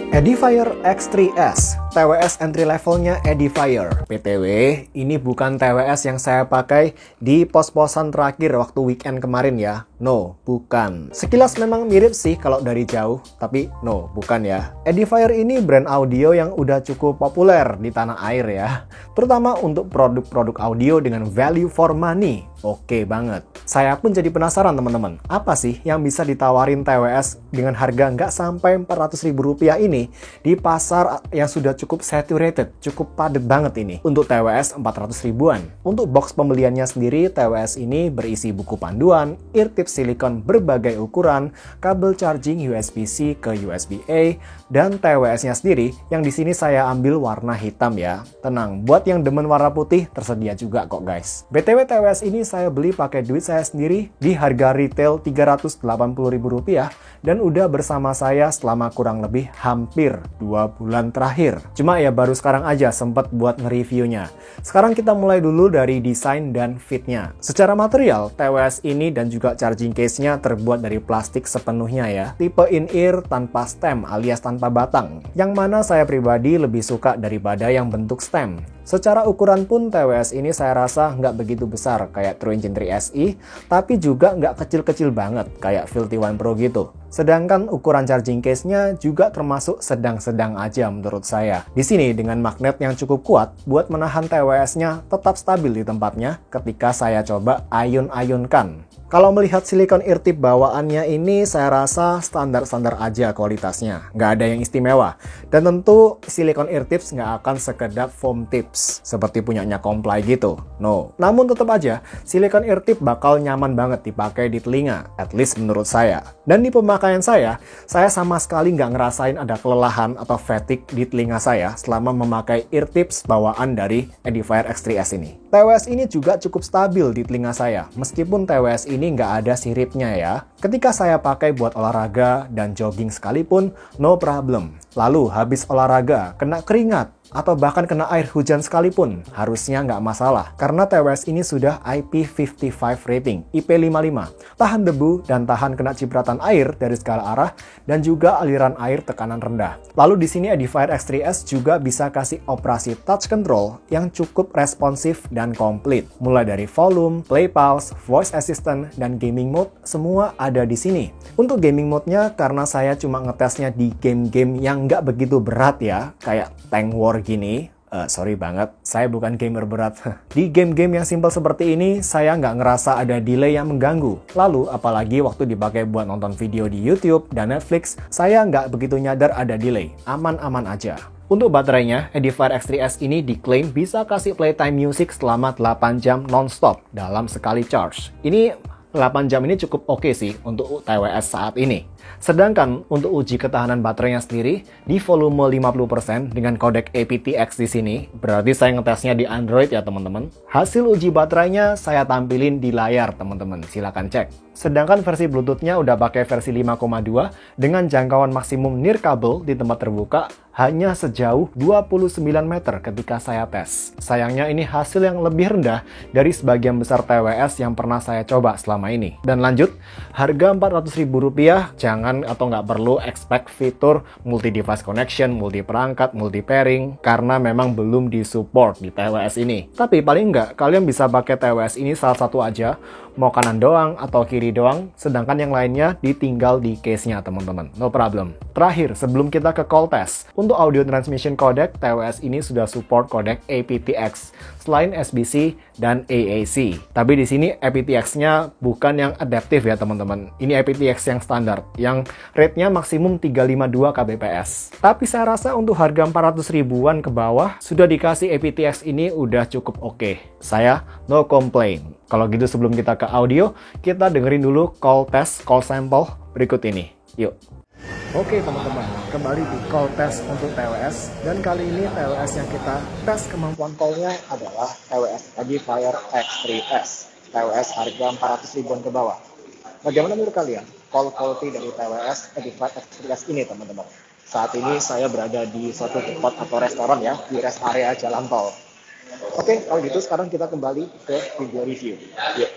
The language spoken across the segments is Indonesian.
Edifier X3S, TWS entry levelnya Edifier. BTW, ini bukan TWS yang saya pakai di pos-posan terakhir waktu weekend kemarin ya. No, bukan. Sekilas memang mirip sih kalau dari jauh, tapi no, bukan ya. Edifier ini brand audio yang udah cukup populer di tanah air ya. Terutama untuk produk-produk audio dengan value for money. Oke banget. Saya pun jadi penasaran teman-teman, apa sih yang bisa ditawarin TWS dengan harga nggak sampai Rp400.000 ini di pasar yang sudah cukup saturated, cukup padat banget ini. Untuk TWS 400 ribuan. Untuk box pembeliannya sendiri, TWS ini berisi buku panduan, ear tips silikon berbagai ukuran, kabel charging USB-C ke USB-A, dan TWS-nya sendiri yang di sini saya ambil warna hitam ya. Tenang, buat yang demen warna putih tersedia juga kok guys. BTW TWS ini saya beli pakai duit saya sendiri di harga retail Rp380.000 dan udah bersama saya selama kurang lebih hampir 2 bulan terakhir. Cuma ya baru sekarang aja sempet buat nge-reviewnya. Sekarang kita mulai dulu dari desain dan fitnya. Secara material, TWS ini dan juga charging case-nya terbuat dari plastik sepenuhnya ya. Tipe in-ear tanpa stem alias tanpa batang. Yang mana saya pribadi lebih suka daripada yang bentuk stem. Secara ukuran pun TWS ini saya rasa nggak begitu besar kayak True Engine 3 SE, tapi juga nggak kecil-kecil banget kayak Filthy One Pro gitu. Sedangkan ukuran charging case-nya juga termasuk sedang-sedang aja menurut saya. Di sini dengan magnet yang cukup kuat buat menahan TWS-nya tetap stabil di tempatnya ketika saya coba ayun-ayunkan. Kalau melihat silikon ear tip bawaannya ini saya rasa standar-standar aja kualitasnya. Nggak ada yang istimewa. Dan tentu silikon ear tips nggak akan sekedar foam tips seperti punyanya Comply gitu. No. Namun tetap aja, silikon ear tip bakal nyaman banget dipakai di telinga. At least menurut saya. Dan di pemakaian saya sama sekali nggak ngerasain ada kelelahan atau fatigue di telinga saya selama memakai ear tips bawaan dari Edifier X3S ini. TWS ini juga cukup stabil di telinga saya, meskipun TWS ini nggak ada siripnya ya. Ketika saya pakai buat olahraga dan jogging sekalipun, no problem. Lalu habis olahraga, kena keringat, atau bahkan kena air hujan sekalipun, harusnya nggak masalah. Karena TWS ini sudah IP55 rating, IP55. Tahan debu dan tahan kena cipratan air dari segala arah, dan juga aliran air tekanan rendah. Lalu di sini Edifier X3S juga bisa kasih operasi touch control yang cukup responsif dan komplit. Mulai dari volume, play pulse, voice assistant, dan gaming mode, semua ada di sini. Untuk gaming mode-nya, karena saya cuma ngetesnya di game-game yang nggak begitu berat ya, kayak Tank War gini, sorry banget, saya bukan gamer berat. Di game-game yang simple seperti ini, saya nggak ngerasa ada delay yang mengganggu. Lalu, apalagi waktu dipakai buat nonton video di YouTube dan Netflix, saya nggak begitu nyadar ada delay. Aman-aman aja. Untuk baterainya, Edifier X3S ini diklaim bisa kasih playtime music selama 8 jam non-stop dalam sekali charge. Ini 8 jam ini cukup oke sih untuk TWS saat ini. Sedangkan untuk uji ketahanan baterainya sendiri di volume 50% dengan kodek aptX di sini, berarti saya ngetesnya di Android ya teman-teman. Hasil uji baterainya saya tampilin di layar teman-teman, silakan cek. Sedangkan versi Bluetooth-nya udah pakai versi 5,2 dengan jangkauan maksimum nirkabel di tempat terbuka hanya sejauh 29 meter ketika saya tes. Sayangnya ini hasil yang lebih rendah dari sebagian besar TWS yang pernah saya coba selama ini. Dan lanjut, harga Rp400.000 jangan atau nggak perlu expect fitur multi-device connection, multi-perangkat, multi-pairing, karena memang belum disupport di TWS ini. Tapi paling nggak, kalian bisa pakai TWS ini salah satu aja, mau kanan doang atau kiri doang, sedangkan yang lainnya ditinggal di case-nya teman-teman. No problem. Terakhir, sebelum kita ke call test, untuk audio transmission codec, TWS ini sudah support codec aptX selain SBC dan AAC. Tapi di sini aptX-nya bukan yang adaptif ya teman-teman. Ini aptX yang standar, yang rate-nya maksimum 352 kbps. Tapi saya rasa untuk harga 400 ribuan ke bawah, sudah dikasih aptX ini udah cukup oke. Saya no complain. Kalau gitu sebelum kita ke audio, kita dengerin dulu call test, call sample berikut ini. Yuk. Oke teman-teman, kembali di call test untuk TWS. Dan kali ini TWS yang kita tes kemampuan call-nya adalah TWS Edifier X3S. TWS harga 400 ribuan ke bawah. Bagaimana menurut kalian call quality dari TWS Edifier X3S ini teman-teman? Saat ini saya berada di suatu tempat atau restoran ya, di rest area jalan tol. Oke, kalau gitu sekarang kita kembali ke video review. Yuk.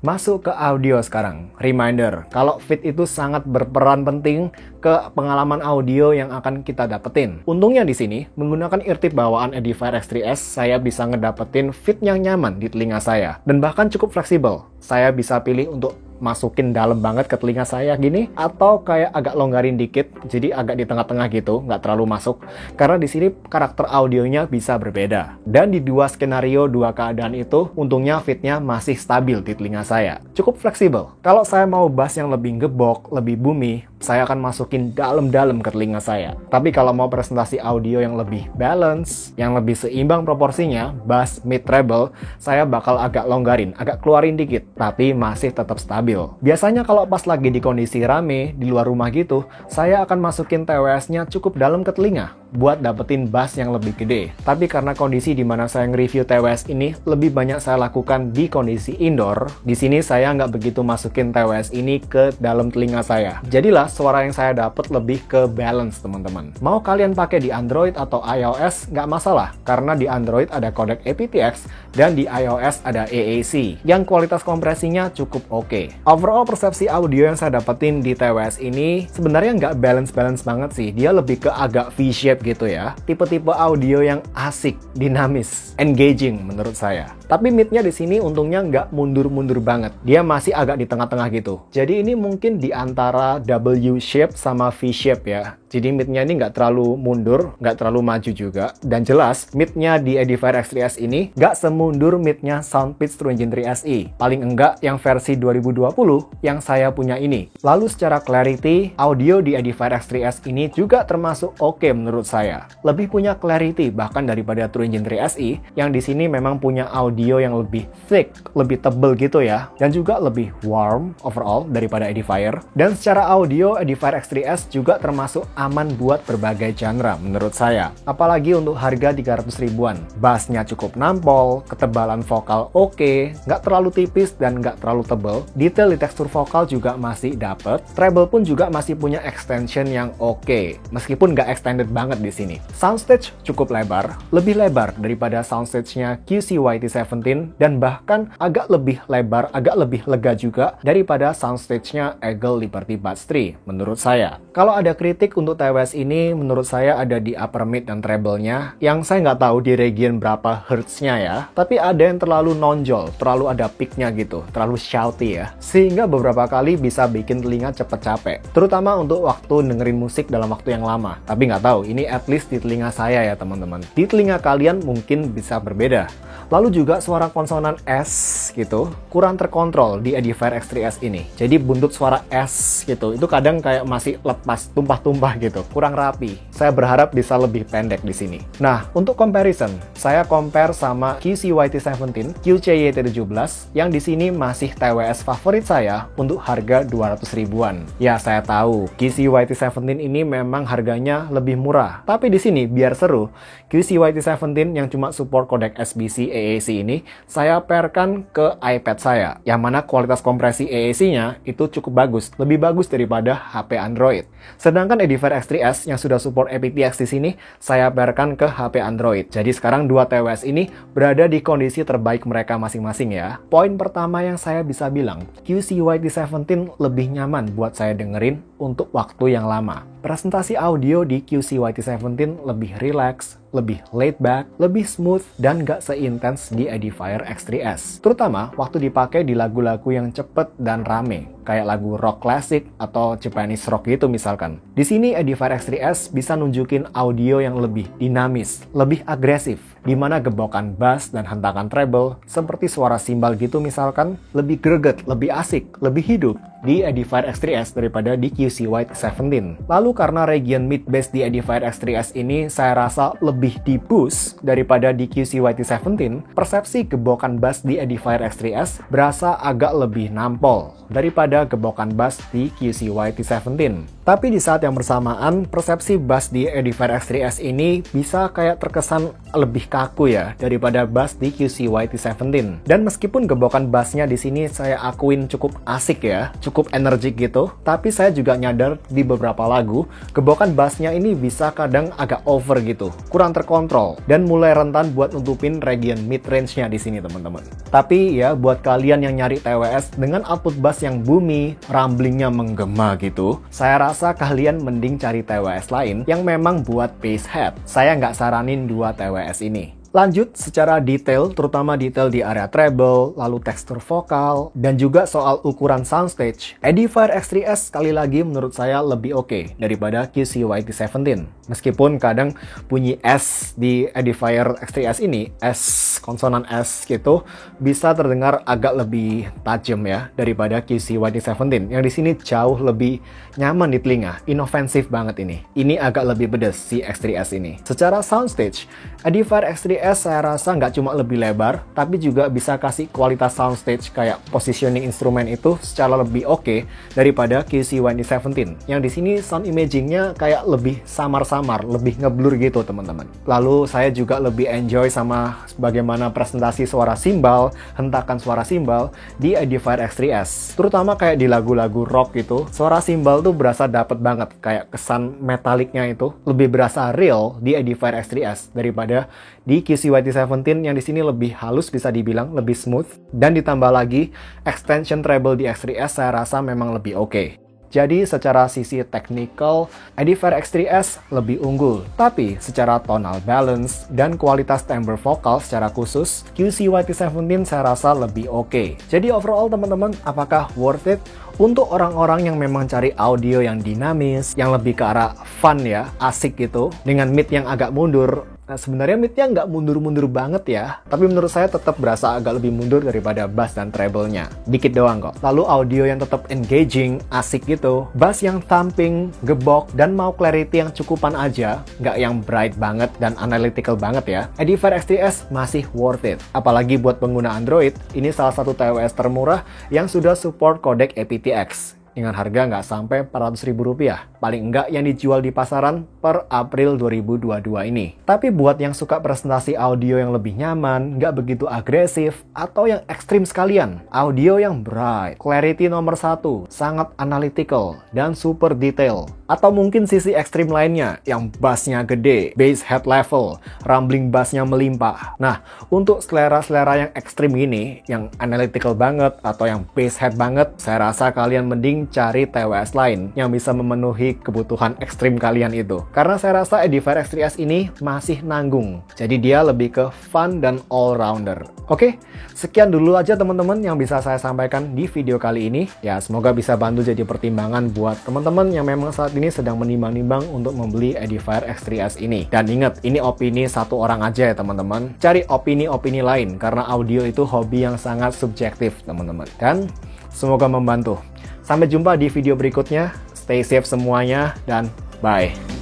Masuk ke audio sekarang. Reminder, kalau fit itu sangat berperan penting ke pengalaman audio yang akan kita dapetin. Untungnya di sini, menggunakan eartip bawaan Edifier X3S, saya bisa ngedapetin fit yang nyaman di telinga saya. Dan bahkan cukup fleksibel. Saya bisa pilih untuk masukin dalam banget ke telinga saya gini, atau kayak agak longgarin dikit, jadi agak di tengah-tengah gitu, nggak terlalu masuk. Karena di sini karakter audionya bisa berbeda. Dan di dua skenario, dua keadaan itu, untungnya fitnya masih stabil di telinga saya. Cukup fleksibel. Kalau saya mau bass yang lebih gebok, lebih boomy, saya akan masukin dalam-dalam ke telinga saya. Tapi kalau mau presentasi audio yang lebih balance, yang lebih seimbang proporsinya, bass, mid, treble, saya bakal agak longgarin, agak keluarin dikit, tapi masih tetap stabil. Biasanya kalau pas lagi di kondisi rame, di luar rumah gitu, saya akan masukin TWS-nya cukup dalam ke telinga buat dapetin bass yang lebih gede. Tapi karena kondisi di mana saya nge-review TWS ini lebih banyak saya lakukan di kondisi indoor, di sini saya nggak begitu masukin TWS ini ke dalam telinga saya. Jadilah suara yang saya dapat lebih ke balance, teman-teman. Mau kalian pakai di Android atau iOS, nggak masalah, karena di Android ada kodek aptX dan di iOS ada AAC, yang kualitas kompresinya cukup oke. Overall persepsi audio yang saya dapetin di TWS ini sebenarnya nggak balance-balance banget sih. Dia lebih ke agak V-shape gitu ya. Tipe-tipe audio yang asik, dinamis, engaging menurut saya. Tapi midnya di sini untungnya nggak mundur-mundur banget. Dia masih agak di tengah-tengah gitu. Jadi ini mungkin di antara W-shape sama V-shape ya. Jadi midnya ini nggak terlalu mundur, nggak terlalu maju juga. Dan jelas, midnya di Edifier X3S ini nggak semundur midnya Soundpeach True Engine 3 SE. Paling enggak yang versi 2020 yang saya punya ini. Lalu secara clarity, audio di Edifier X3S ini juga termasuk oke menurut saya. Lebih punya clarity bahkan daripada True Engine 3 SE, yang di sini memang punya audio yang lebih thick, lebih tebel gitu ya. Dan juga lebih warm overall daripada Edifier. Dan secara audio, Edifier X3S juga termasuk aman buat berbagai genre menurut saya. Apalagi untuk harga 300 ribuan. Bassnya cukup nampol, ketebalan vokal oke, nggak terlalu tipis dan nggak terlalu tebel. Detail di tekstur vokal juga masih dapet. Treble pun juga masih punya extension yang oke, meskipun nggak extended banget di sini. Soundstage cukup lebar, lebih lebar daripada soundstage-nya QC-YT17 dan bahkan agak lebih lebar, agak lebih lega juga daripada soundstage-nya Eagle Liberty Buds 3 menurut saya. Kalau ada kritik untuk TWS ini, menurut saya ada di upper mid dan treble-nya, yang saya nggak tahu di region berapa hertz-nya ya, tapi ada yang terlalu nonjol, terlalu ada peak-nya gitu, terlalu shouty ya, sehingga beberapa kali bisa bikin telinga cepet capek, terutama untuk waktu dengerin musik dalam waktu yang lama. Tapi nggak tahu, ini at least di telinga saya ya teman-teman. Di telinga kalian mungkin bisa berbeda. Lalu juga suara konsonan S gitu, kurang terkontrol di Edifier X3S ini. Jadi buntut suara S gitu, itu kadang kayak masih lepas, tumpah-tumpah gitu, kurang rapi. Saya berharap bisa lebih pendek di sini. Nah, untuk comparison, saya compare sama QC-YT17, QC-YT17, yang di sini masih TWS favorit saya untuk harga 200 ribuan. Ya, saya tahu, QC-YT17 ini memang harganya lebih murah. Tapi di sini, biar seru, QC-YT17 yang cuma support kodek SBC AAC ini, saya pairkan ke iPad saya, yang mana kualitas kompresi AAC-nya itu cukup bagus, lebih bagus daripada HP Android. Sedangkan Edifier X3S yang sudah support aptX di sini, saya pairkan ke HP Android. Jadi sekarang dua TWS ini berada di kondisi terbaik mereka masing-masing ya. Poin pertama yang saya bisa bilang, QC-YT17 lebih nyaman buat saya dengerin untuk waktu yang lama. Presentasi audio di QC-YT17 lebih relax, lebih laid back, lebih smooth, dan gak seintens di Edifier X3S. Terutama waktu dipakai di lagu-lagu yang cepet dan rame, kayak lagu rock klasik atau Japanese rock gitu misalkan. Di sini Edifier X3S bisa nunjukin audio yang lebih dinamis, lebih agresif, di mana gebokan bass dan hentakan treble seperti suara simbal gitu misalkan, lebih greget, lebih asik, lebih hidup di Edifier X3S daripada di QC-YT17. Lalu karena region mid bass di Edifier X3S ini saya rasa lebih di-boost daripada di QC-YT17, persepsi gebokan bass di Edifier X3S berasa agak lebih nampol daripada gebokan bass di QC-YT17. Tapi di saat yang bersamaan, persepsi bass di Edifier X3S ini bisa kayak terkesan lebih kaku ya daripada bass di QC-YT17. Dan meskipun gebokan bassnya di sini saya akuin cukup asik ya, cukup energik gitu, tapi saya juga juga nyadar di beberapa lagu, gebokan bassnya ini bisa kadang agak over gitu, kurang terkontrol, dan mulai rentan buat nutupin region mid-range-nya di sini teman-teman. Tapi ya, buat kalian yang nyari TWS dengan output bass yang boomy, rumblingnya menggema gitu, saya rasa kalian mending cari TWS lain yang memang buat bass head. Saya nggak saranin dua TWS ini. Lanjut secara detail, terutama detail di area treble, lalu tekstur vokal, dan juga soal ukuran soundstage. Edifier X3S sekali lagi menurut saya lebih oke daripada QC-YT17. Meskipun kadang bunyi S di Edifier X3S ini, S, konsonan S gitu, bisa terdengar agak lebih tajam ya daripada QC-YT17. Yang di sini jauh lebih nyaman di telinga, inovatif banget ini. Ini agak lebih pedes si X3S ini. Secara soundstage, Edifier X3S saya rasa nggak cuma lebih lebar, tapi juga bisa kasih kualitas soundstage kayak positioning instrumen itu secara lebih oke daripada QC-YT17. Yang di sini sound imagingnya kayak lebih samar-samar, lebih ngeblur gitu teman-teman. Lalu saya juga lebih enjoy sama bagaimana presentasi suara simbal, hentakan suara simbal di Edifier X3S. Terutama kayak di lagu-lagu rock gitu, suara simbal tuh berasa dapet banget, kayak kesan metaliknya itu lebih berasa real di Edifier X3S daripada di QC-YT17 yang di sini lebih halus, bisa dibilang lebih smooth, dan ditambah lagi extension treble di X3S saya rasa memang lebih oke. Jadi secara sisi technical, Edifier X3S lebih unggul. Tapi secara tonal balance dan kualitas timbre vokal secara khusus, QC-YT17 saya rasa lebih oke. Jadi overall teman-teman, apakah worth it? Untuk orang-orang yang memang cari audio yang dinamis, yang lebih ke arah fun ya, asik gitu, dengan mid yang agak mundur. Nah, sebenarnya mid-nya nggak mundur-mundur banget ya, tapi menurut saya tetap berasa agak lebih mundur daripada bass dan treble-nya. Dikit doang kok. Lalu audio yang tetap engaging, asik gitu. Bass yang thumping, gebok, dan mau clarity yang cukupan aja, nggak yang bright banget dan analytical banget ya. Edifier X3S masih worth it. Apalagi buat pengguna Android, ini salah satu TWS termurah yang sudah support codec aptX. Dengan harga nggak sampai Rp400.000, paling enggak yang dijual di pasaran per April 2022 ini. Tapi buat yang suka presentasi audio yang lebih nyaman, nggak begitu agresif, atau yang ekstrim sekalian, audio yang bright, clarity nomor 1, sangat analytical, dan super detail. Atau mungkin sisi ekstrim lainnya, yang bassnya gede, bass head level, rumbling bassnya melimpah. Nah, untuk selera-selera yang ekstrim ini, yang analytical banget, atau yang bass head banget, saya rasa kalian mending cari TWS lain yang bisa memenuhi kebutuhan ekstrim kalian itu. Karena saya rasa Edifier X3S ini masih nanggung. Jadi dia lebih ke fun dan all-rounder. Oke, sekian dulu aja teman-teman yang bisa saya sampaikan di video kali ini. Ya, semoga bisa bantu jadi pertimbangan buat teman-teman yang memang saat ini sedang menimbang-nimbang untuk membeli Edifier X3S ini. Dan ingat, ini opini satu orang aja ya teman-teman. Cari opini-opini lain, karena audio itu hobi yang sangat subjektif teman-teman. Dan semoga membantu. Sampai jumpa di video berikutnya. Stay safe semuanya dan bye.